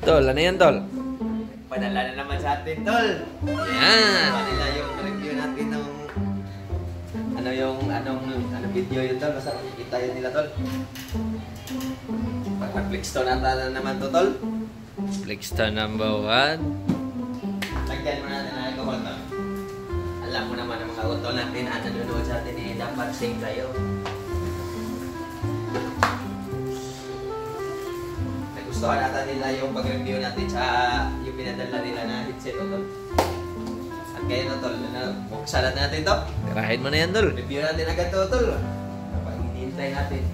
Tol, ano yan, Tol? Padala na naman sa atin, Tol. Yan. Kanila yung review natin ng anong video yun, Tol. Basta makikita yun nila, Tol. Pag-Flexstone na naman to, Tol. Flexstone number 1. Lagyan mo natin ang alcohol, Tol. Alam mo naman ang mga utol natin na nanonood sa atin eh, dapat safe tayo. Nagustuhan natin nila yung pag-review natin sa yung pinadala nila na headset, Tol. At kaya no, Tol, buksan natin to. Tirahin mo na yan, Tol. Review natin agad to, Tol. Kapag hinihintay natin.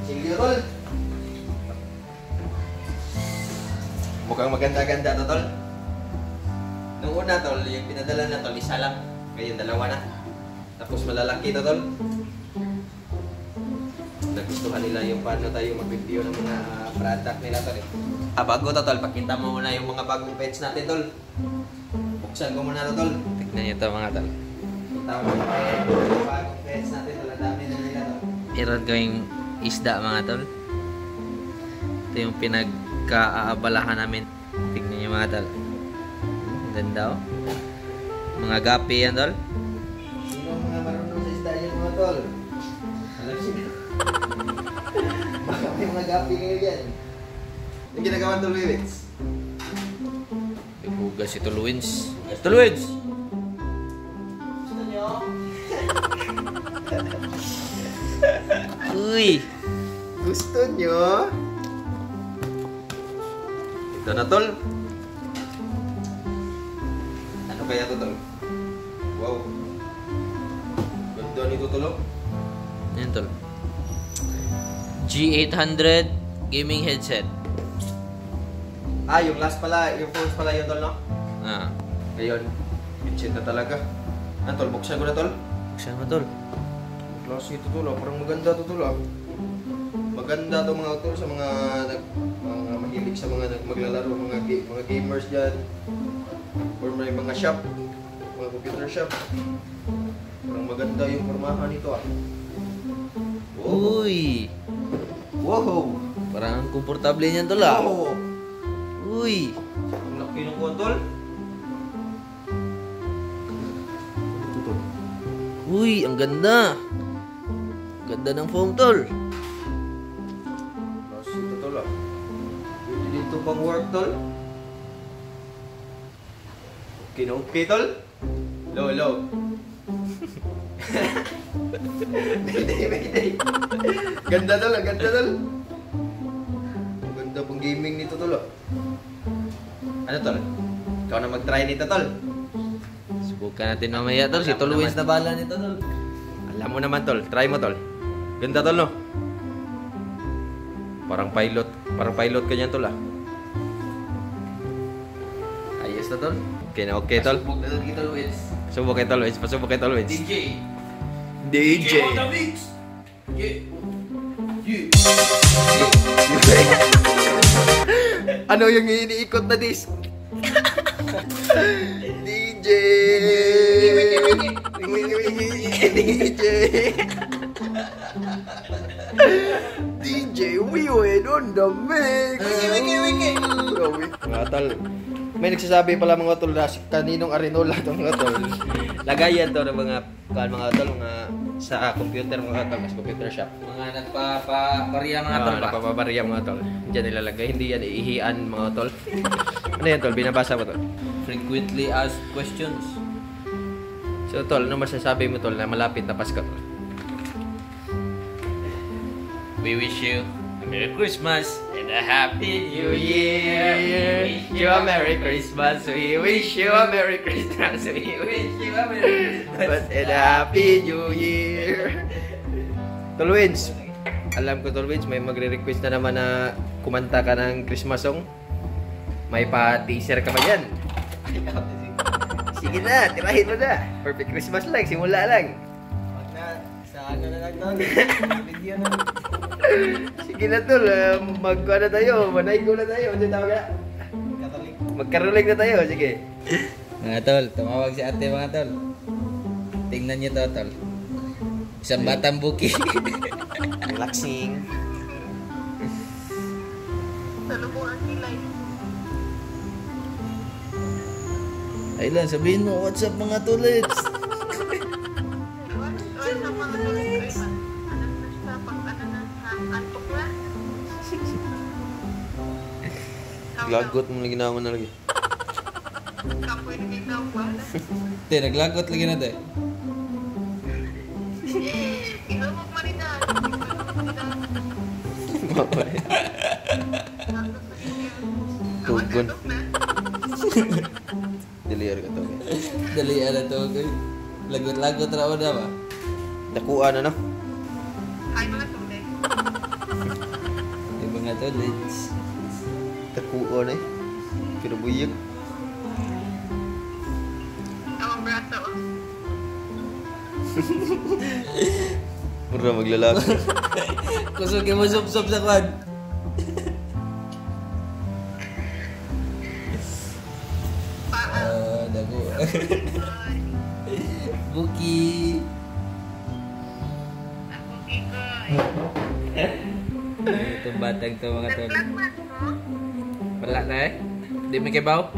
Sige, Tol. Mukhang maganda-ganda to, Tol. Nung una, Tol, yung pinadala na, Tol, isa lang. Ngayon, dalawa na. Tapos malalaki to, Tol. Nagustuhan nila yung paano tayo mag-review ng mga product nila, Tol. Bago to, Tol, pakita mo muna yung mga bagong pets natin, Tol. Buksan ko muna to, Tol. Tignan nyo ito, mga Tol. Kita mo yung bagong pets natin, Tol. Ang dami na nila, Tol. Meron kaming isda, mga Tol. Ito yung pinagkaabalahan namin. Tignan nyo, mga Tol. Ganda, oh. Mga gapi yan, Tol. Sino ang mga marunong sa isda yan, mga Tol? Alam sino? Baka may mga gapi kayo yan. Yung ginagawa, Tol, Wewits. Ibugas si Tolwins. Tolwins! Gusto nyo? Uy! Gusto nyo? Ito na, Tol. Ano kaya ito, Tol? Wow. Ganda nito, Tol. Yan, Tol. G800 gaming headset. Yung last pala, yung phones pala yun, Tol, no? Ah. Ngayon, headset na talaga. Tol, buksan ko na, Tol. Buksan mo, Tol. Klase ito, Tol. Parang maganda ito, Tol. Maganda ito, mga Tol, sa mga mahilig sa mga maglalaro, mga gamers dyan. Or may mga shop, mga computer shop. Parang maganda yung formahan nito, Wow. Uy! Wow! Parang ang komportable niyan, Tol, ah. Wow! Uy! Ang laki ng kontol. Uy! Ang ganda! Ganda ng foam, Tol. Klase ito, Tol, Pwede dito pang work, Tol. Okay na okay, Tol. Low. Mayday. Ganda, Tol. Ganda, Tol. Ang ganda pang gaming nito, Tol. Ano, Tol? Ikaw na mag-try nito, Tol. Subukan natin mamaya, Tol. Si Tolwins na bala nito, Tol. Alam mo naman, Tol. Try mo, Tol. Ganda, Tol, no? Parang pilot ka niyan, Tol, Ayos na, Tol. Okay na okay, Tol. Subok na, Tol, Tolwins. Pasubok kay Tolwins. DJ DJ. on the mix! Ano yung iniikot na disc? DJ! DJ! DJ Wiwen on the mix! Mga tol, may nagsasabi pala mga tol na kaninong arinola itong mga tol. Lagayan to ng mga tol, mga sa computer mga tol, sa computer shop. Mga nagpapabariya, mga Tol, ba? Napapabariya mga tol. Diyan nilalagay, hindi yan iihian mga tol. Ano yan tol? Binabasa mo tol? Frequently asked questions. So tol, ano masasabi mo tol na malapit na Pasko tol? We wish you a Merry Christmas and a Happy New Year. We wish you a Merry Christmas. We wish you a Merry Christmas. We wish you a Merry Christmas and a Happy New Year. Tolwins, alam ko Tolwins, may magre-request na naman na kumanta ka ng Christmas song. May pa-teaser ka pa dyan. Sige na, tirahin mo na. Perfect Christmas lang, simula lang. Wag na, sa ano na lang tol. Video na. Sige na tol, mag-ano tayo, manaygo na tayo. Ano tawag na? Katolik. Magkaroling na tayo, sige. Mga Tol, tumawag si ate, mga Tol. Tingnan niyo to, Tol. Isang batang buki. Relaxing. Ayla, sabihin mo, what's up mga tulits? Lagot mo lagi naman na lagi. Te, naglagot lagi na te. Tugon. Diliar ka to. Dali ada to. Lagot-lagot raw na ba? Dakuan na no? Yung mga tulits. Dakuan eh. Kinabuyag. Mura maglalaki. Kusugin mo sup-sup sa kwan. Dago. Buki. Itong batang to mga tol. Wala na eh. Di may kibaw.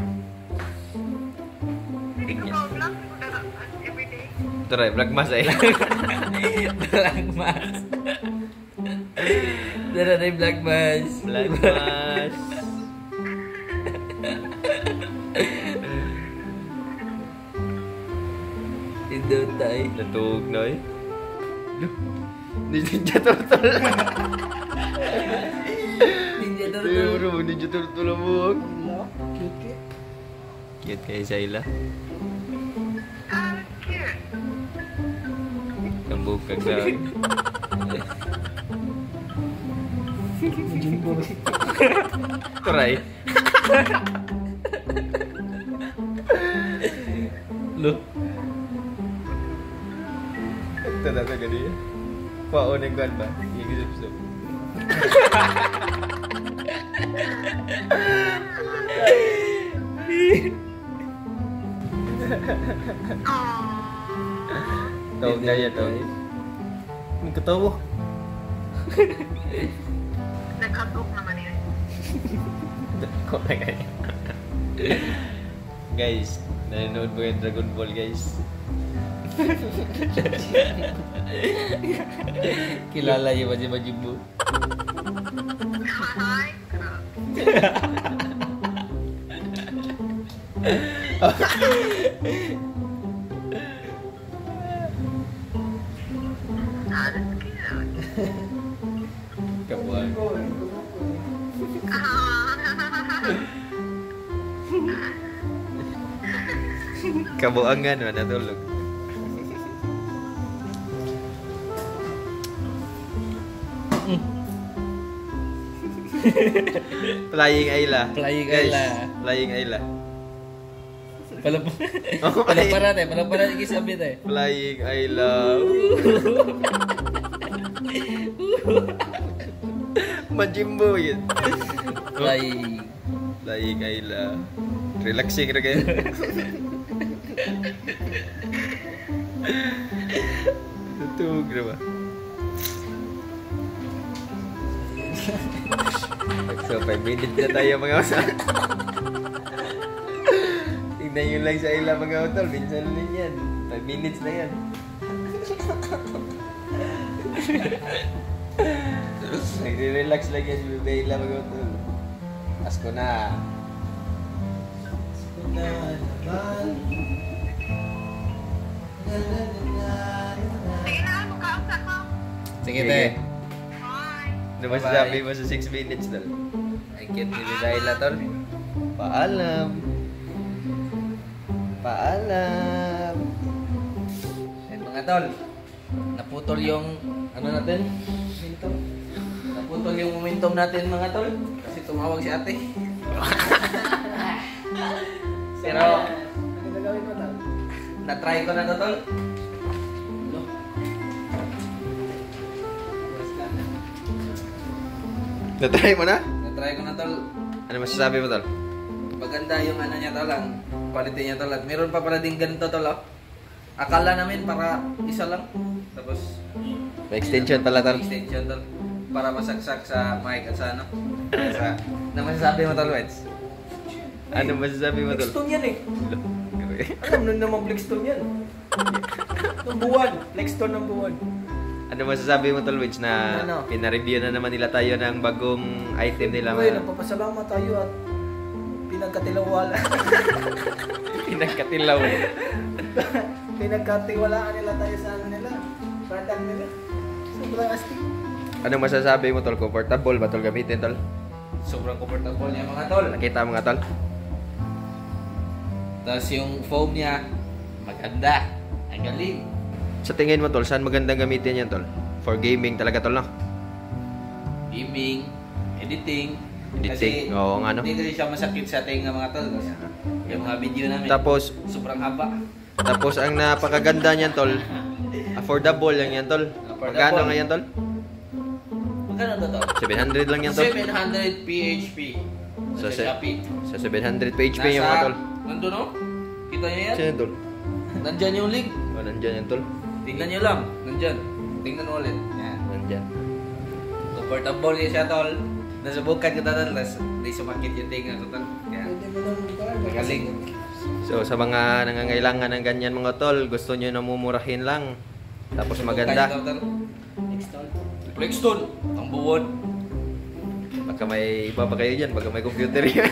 Tara, black mask eh. Black mask. Dara na yung black mask. Black mask. Indo tayo. Natug na eh. Ninja Turtle. Ninja Ay, Turtle. bro, Ninja Turtle mo. Cute. Cute kayo sa ila. Kambukag na. Try. Loh. Tanda ka gani. Paon yung gan ba? Igisip-sip. Tawag na yan, tawag. May katawa. Nagkabuk naman yun. Kok na ganyan. Guys, nanonood mo yung Dragon Ball, guys. Kilala yung Majin Buu. Hi, girl. That's cute. Kabuang. Kabuangan, mana tulog. Flying Ayla. Flying Guys, Ayla. Flying Ayla. Palaparan eh. Palaparan yung isabi eh. Flying Ayla. Majimbo yun. Flying. Flying Ayla. Relaxing na kayo. Tutug na ba? So, 5 minutes na tayo mga usap. Tignan nyo lang sa ila mga utol. Minsan lang yan. 5 minutes na yan. Nagre-relax lang yan si Bebe ila mga utol. Asko na. Sige na, magkausap mo. Sige te. Bye. Ano masasabi mo sa 6 minutes tol? Ay cute ni Bizaila tol. Paalam. Paalam. And mga tol. Naputol yung ano natin? Momentum. Naputol yung momentum natin mga tol. Kasi tumawag si ate. Pero Ano gagawin mo tal? na-try ko na to tol. No. Na-try mo na? Na-try ko na tol. Ano masasabi mo tol? Maganda yung ano niya tol lang. Quality niya tol. At meron pa pala din ganito tol oh. Akala namin para isa lang. Tapos May extension pala tol. extension tol. para masaksak sa mic at sa ano. Sa, na masasabi mo tol, Weds? Ano masasabi mo tol? Flexstone yan eh. Alam nun naman Flexstone yan. Number 1. Flexstone number 1. Ano masasabi mo tol, Weds, na Ano? pinareview na naman nila tayo ng bagong item nila? Uy, nagpapasalamat tayo at pinagkatilawala. Pinagkatilaw. Pinagkatiwalaan nila tayo sa ano nila. Product nila. Sobrang astig. Ano masasabi mo tol? Comfortable ba tol gamitin tol? Sobrang comfortable niya mga tol. Nakita mo nga tol? Tapos yung foam niya, maganda. Ang galing. Sa tingin mo tol, saan magandang gamitin yan tol? For gaming talaga tol no? Gaming, editing. Editing, oo nga no? Hindi kasi siya masakit sa tenga mga tol. Kasi yung mga video namin, Tapos, sobrang haba. ang napakaganda niyan tol, affordable lang yan tol. Affordable. Magkano nga yan tol? Magkano to tol? 700 lang yan tol. 700 PHP. Sa Shopee. Sa 700 PHP yung mga tol. Nandun no? Kita niyo yan? Sino tol? Nandyan yung link. O, nandyan yan tol. Tingnan niyo lang. Nandyan. Tingnan mo ulit. Yan. Nandyan. Comfortable yan siya tol. Nasubukan ko tol. Tapos di sumakit yung tinga ko tol. Kaya Pwede mo nang magaling. So sa mga nangangailangan ng ganyan mga tol, gusto nyo na mumurahin lang. Tapos maganda. Flexstone. Ang buwod. Baka may iba pa kayo dyan, baka may computer yan.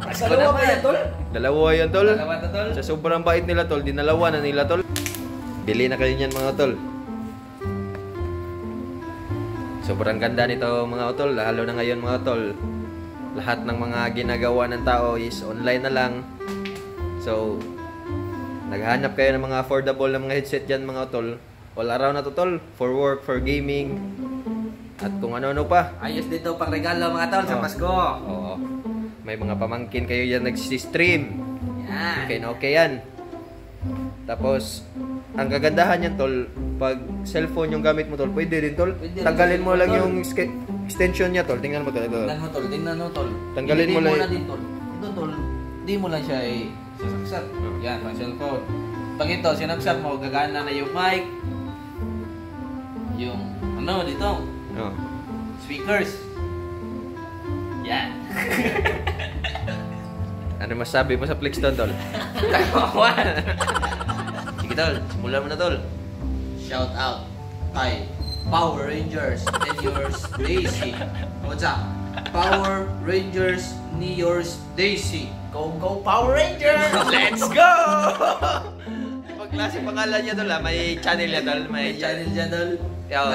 Dalawa ba yan, tol? Dalawa yan tol. Dalawa to tol. Sa sobrang bait nila tol, dinalawa na nila tol. Bili na kayo niyan mga tol. Sobrang ganda nito mga tol, lalo na ngayon mga tol. Lahat ng mga ginagawa ng tao is online na lang. So, naghahanap kayo ng mga affordable na mga headset dyan mga tol. All around na to tol, for work, for gaming, at kung ano-ano pa. Ayos dito pang regalo mga tol sa Oh. Pasko. Oo. May mga pamangkin kayo dyan nag-stream. Yan. Okay na okay yan. Tapos, ang kagandahan yan tol, pag cellphone yung gamit mo tol, pwede rin tol. Pwede rin. Tanggalin mo lang Tol. yung extension niya tol. Tingnan mo tol. Ito. Tingnan mo tol, tingnan mo tol. Tanggalin mo lang. na din tol. Ito tol, di mo lang siya sasaksak. Yan, pang cellphone. Pag ito, sinaksak mo, gagana na yung mic. Yung, ano, dito, Oh. speakers. Yan. Ano masabi mo sa Flexstone tol? Tawawan. Sige tol, simulan mo na tol. Shout out kay Power Rangers and yours Daisy. What's up? Power Rangers ni yours Daisy. Go go Power Rangers! Let's go! Pag klase pangalan niya tol may channel niya tol. May channel dyan tol. Yo,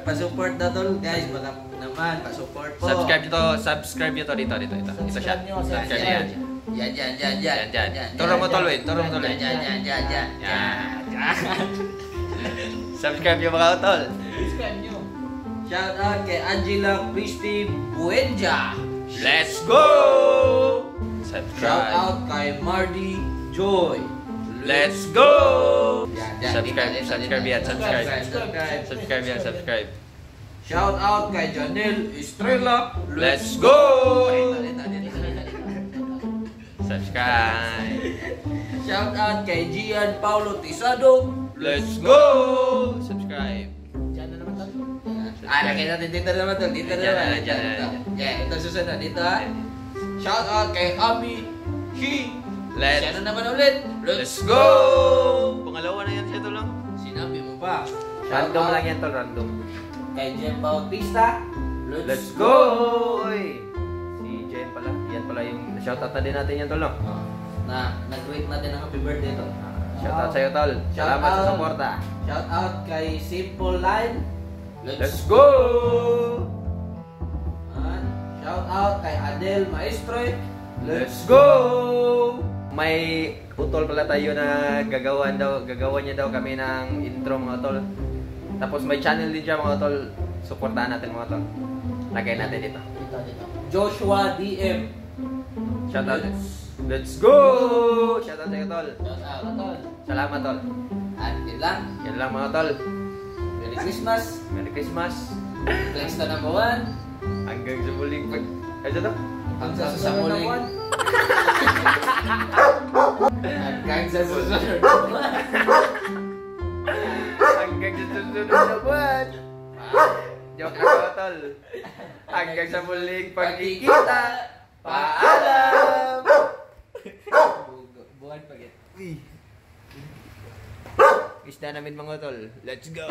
Pa-support na tol guys. Baka naman pa-support po. Subscribe nyo to dito. Ito siya. Subscribe nyo, Subscribe subscribe. niya. Yan. Turo mo tol, Win. Turo mo tol. Yan. Subscribe nyo mga tol. Subscribe nyo. Shout out kay Angela Christy Buenja. Let's go! Shout Subscribe. out kay Mardy Joy. Let's go! Subscribe Subscribe yan. Shout out kay Janelle Estrella. Let's go! Dito. Subscribe. Shout out kay Gian Paulo Tisado. Let's go! Subscribe. Diyan na naman, tol. Lagay natin dito naman to. Dito naman. Dyan. Yeah, ito susunod. Dito ha. Shout out kay Ami Shi. Siya na naman ulit. Let's go! Pangalawa na yan siya tol. No? Sinabi mo pa. Random lang yan tol, random. Kay Jem Bautista. Let's go! Oy! Si Jen pala. Yan pala yung shoutout na din natin yan tol, no? Na nag-greet natin ng happy birthday to. Shoutout sa'yo tol. Salamat sa suporta. Shout out kay Simple Line. Let's go! At shout out kay Adel Maestro. Let's go! May utol pala tayo na gagawa niya daw kami ng intro mga tol. Tapos may channel din siya mga tol. Suportahan natin mga tol. Lagay natin dito. Dito. Joshua DM. Shout out. Let's go! Shout out sa'yo tol. Shout out tol. Salamat tol. At yun lang. Yan lang mga tol. Merry Christmas. Merry Christmas. Thanks na number 1. Hanggang sa muling pag... Ano to? Hanggang sa muling. Hanggang sa susunod. Hanggang sa susunod na buwan. Joke lang mga tol. Hanggang sa muling pagkikita. Paalam! Buwan pagit. Isda namin mga tol. Let's go!